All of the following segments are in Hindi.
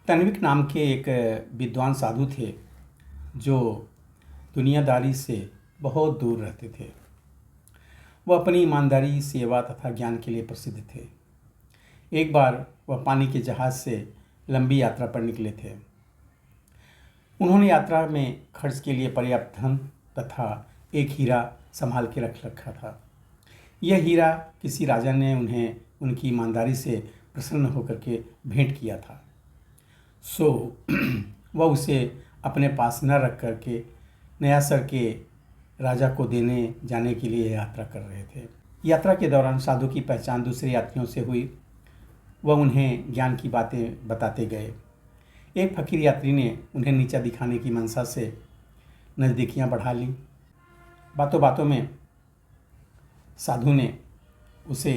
तन्विक नाम के एक विद्वान साधु थे जो दुनियादारी से बहुत दूर रहते थे। वह अपनी ईमानदारी, सेवा तथा ज्ञान के लिए प्रसिद्ध थे। एक बार वह पानी के जहाज़ से लंबी यात्रा पर निकले थे। उन्होंने यात्रा में खर्च के लिए पर्याप्त धन तथा एक हीरा संभाल के रख रखा था। यह हीरा किसी राजा ने उन्हें उनकी ईमानदारी से प्रसन्न होकर के भेंट किया था। सो वह उसे अपने पास न रख करके नयासर के राजा को देने जाने के लिए यात्रा कर रहे थे। यात्रा के दौरान साधु की पहचान दूसरे यात्रियों से हुई। वह उन्हें ज्ञान की बातें बताते गए। एक फकीर यात्री ने उन्हें नीचा दिखाने की मंशा से नज़दीकियां बढ़ा लीं। बातों बातों में साधु ने उसे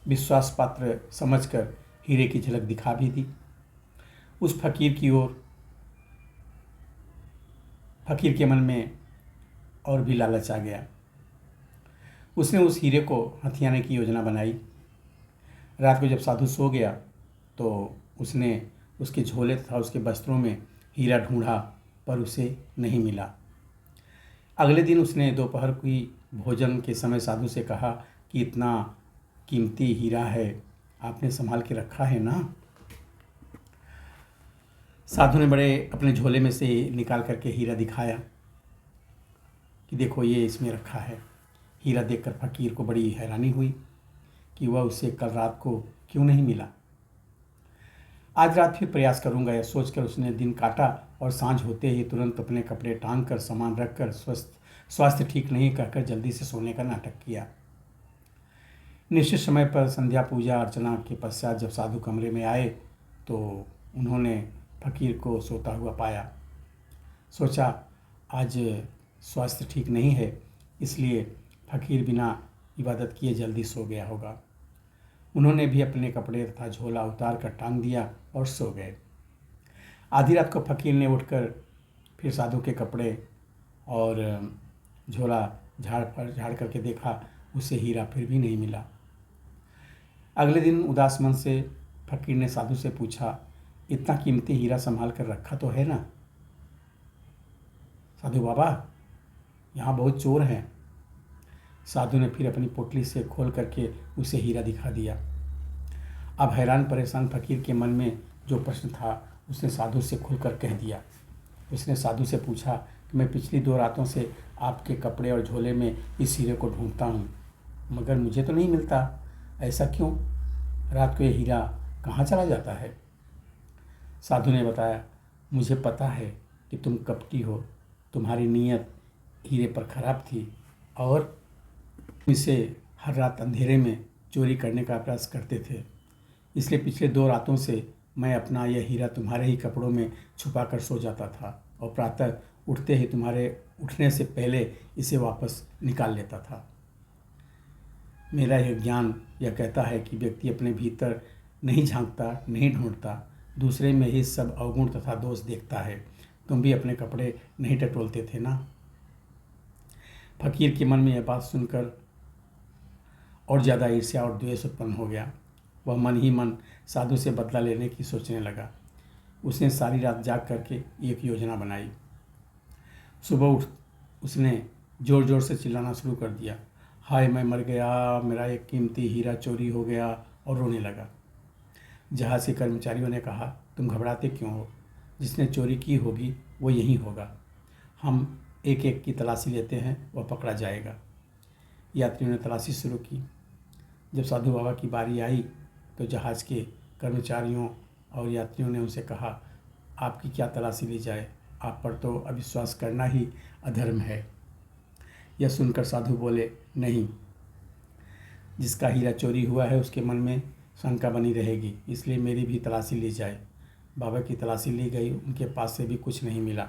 विश्वास पात्र समझकर हीरे की झलक दिखा भी दी। उस फकीर की ओर फकीर के मन में और भी लालच आ गया। उसने उस हीरे को हथियाने की योजना बनाई। रात को जब साधु सो गया तो उसने उसके झोले तथा उसके वस्त्रों में हीरा ढूंढा, पर उसे नहीं मिला। अगले दिन उसने दोपहर की भोजन के समय साधु से कहा कि इतना कीमती हीरा है, आपने संभाल के रखा है ना? साधु ने बड़े अपने झोले में से निकाल करके हीरा दिखाया कि देखो, ये इसमें रखा है। हीरा देखकर फकीर को बड़ी हैरानी हुई कि वह उसे कल रात को क्यों नहीं मिला। आज रात फिर प्रयास करूंगा, यह सोचकर उसने दिन काटा और सांझ होते ही तुरंत अपने कपड़े टांग कर सामान रखकर स्वास्थ्य ठीक नहीं कहकर जल्दी से सोने का नाटक किया। निश्चित समय पर संध्या पूजा अर्चना के पश्चात जब साधु कमरे में आए तो उन्होंने फकीर को सोता हुआ पाया। सोचा आज स्वास्थ्य ठीक नहीं है, इसलिए फकीर बिना इबादत किए जल्दी सो गया होगा। उन्होंने भी अपने कपड़े तथा झोला उतार कर टांग दिया और सो गए। आधी रात को फकीर ने उठकर फिर साधु के कपड़े और झोला झाड़ करके देखा, उसे हीरा फिर भी नहीं मिला। अगले दिन उदास मन से फकीर ने साधु से पूछा, इतना कीमती हीरा संभाल कर रखा तो है ना? साधु बाबा, यहाँ बहुत चोर हैं। साधु ने फिर अपनी पोटली से खोल करके उसे हीरा दिखा दिया। अब हैरान परेशान फकीर के मन में जो प्रश्न था उसने साधु से खुलकर कह दिया। उसने साधु से पूछा कि मैं पिछली 2 रातों से आपके कपड़े और झोले में इस हीरे को ढूंढता हूँ, मगर मुझे तो नहीं मिलता। ऐसा क्यों? रात को ये हीरा कहाँ चला जाता है? साधु ने बताया, मुझे पता है कि तुम कपटी हो, तुम्हारी नीयत हीरे पर खराब थी और इसे हर रात अंधेरे में चोरी करने का प्रयास करते थे। इसलिए पिछले 2 रातों से मैं अपना यह हीरा तुम्हारे ही कपड़ों में छुपा कर सो जाता था और प्रातः उठते ही तुम्हारे उठने से पहले इसे वापस निकाल लेता था। मेरा यह ज्ञान यह कहता है कि व्यक्ति अपने भीतर नहीं झांकता, नहीं ढूंढता, दूसरे में ही सब अवगुण तथा दोष देखता है। तुम भी अपने कपड़े नहीं टटोलते थे ना? फकीर के मन में यह बात सुनकर और ज़्यादा ईर्ष्या और द्वेष उत्पन्न हो गया। वह मन ही मन साधु से बदला लेने की सोचने लगा। उसने सारी रात जाग करके एक योजना बनाई। सुबह उठ उसने ज़ोर ज़ोर से चिल्लाना शुरू कर दिया, हाय मैं मर गया, मेरा एक कीमती हीरा चोरी हो गया, और रोने लगा। जहाज़ के कर्मचारियों ने कहा, तुम घबराते क्यों हो? जिसने चोरी की होगी वो यहीं होगा। हम एक एक की तलाशी लेते हैं, वह पकड़ा जाएगा। यात्रियों ने तलाशी शुरू की। जब साधु बाबा की बारी आई तो जहाज़ के कर्मचारियों और यात्रियों ने उनसे कहा, आपकी क्या तलाशी ली जाए? आप पर तो अविश्वास करना ही अधर्म है। यह सुनकर साधु बोले, नहीं, जिसका हीरा चोरी हुआ है उसके मन में शंका बनी रहेगी, इसलिए मेरी भी तलाशी ली जाए। बाबा की तलाशी ली गई, उनके पास से भी कुछ नहीं मिला।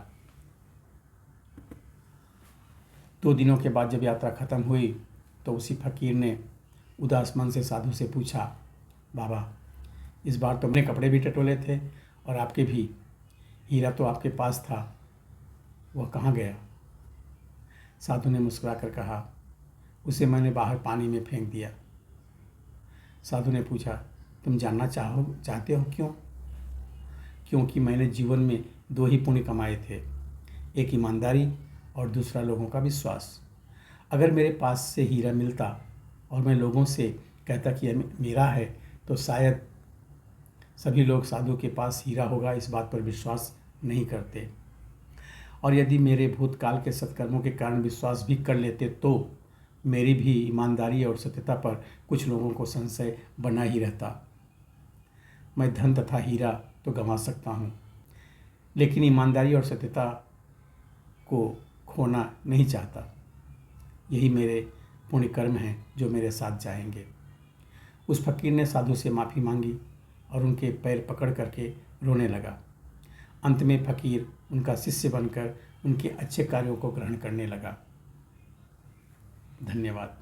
2 दिनों के बाद जब यात्रा खत्म हुई तो उसी फकीर ने उदास मन से साधु से पूछा, बाबा, इस बार तो अपने कपड़े भी टटोले थे और आपके भी, हीरा तो आपके पास था, वह कहाँ गया? साधु ने मुस्कुराकर कहा, उसे मैंने बाहर पानी में फेंक दिया। साधु ने पूछा, तुम जानना चाहते हो क्यों? क्योंकि मैंने जीवन में दो ही पुण्य कमाए थे, एक ईमानदारी और दूसरा लोगों का विश्वास। अगर मेरे पास से हीरा मिलता और मैं लोगों से कहता कि यह मेरा है, तो शायद सभी लोग साधु के पास हीरा होगा इस बात पर विश्वास नहीं करते। और यदि मेरे भूतकाल के सत्कर्मों के कारण विश्वास भी कर लेते तो मेरी भी ईमानदारी और सत्यता पर कुछ लोगों को संशय बना ही रहता। मैं धन तथा हीरा तो गंवा सकता हूँ, लेकिन ईमानदारी और सत्यता को खोना नहीं चाहता। यही मेरे पुण्य कर्म हैं जो मेरे साथ जाएंगे। उस फकीर ने साधु से माफ़ी मांगी और उनके पैर पकड़ करके रोने लगा। अंत में फकीर उनका शिष्य बनकर उनके अच्छे कार्यों को ग्रहण करने लगा। धन्यवाद।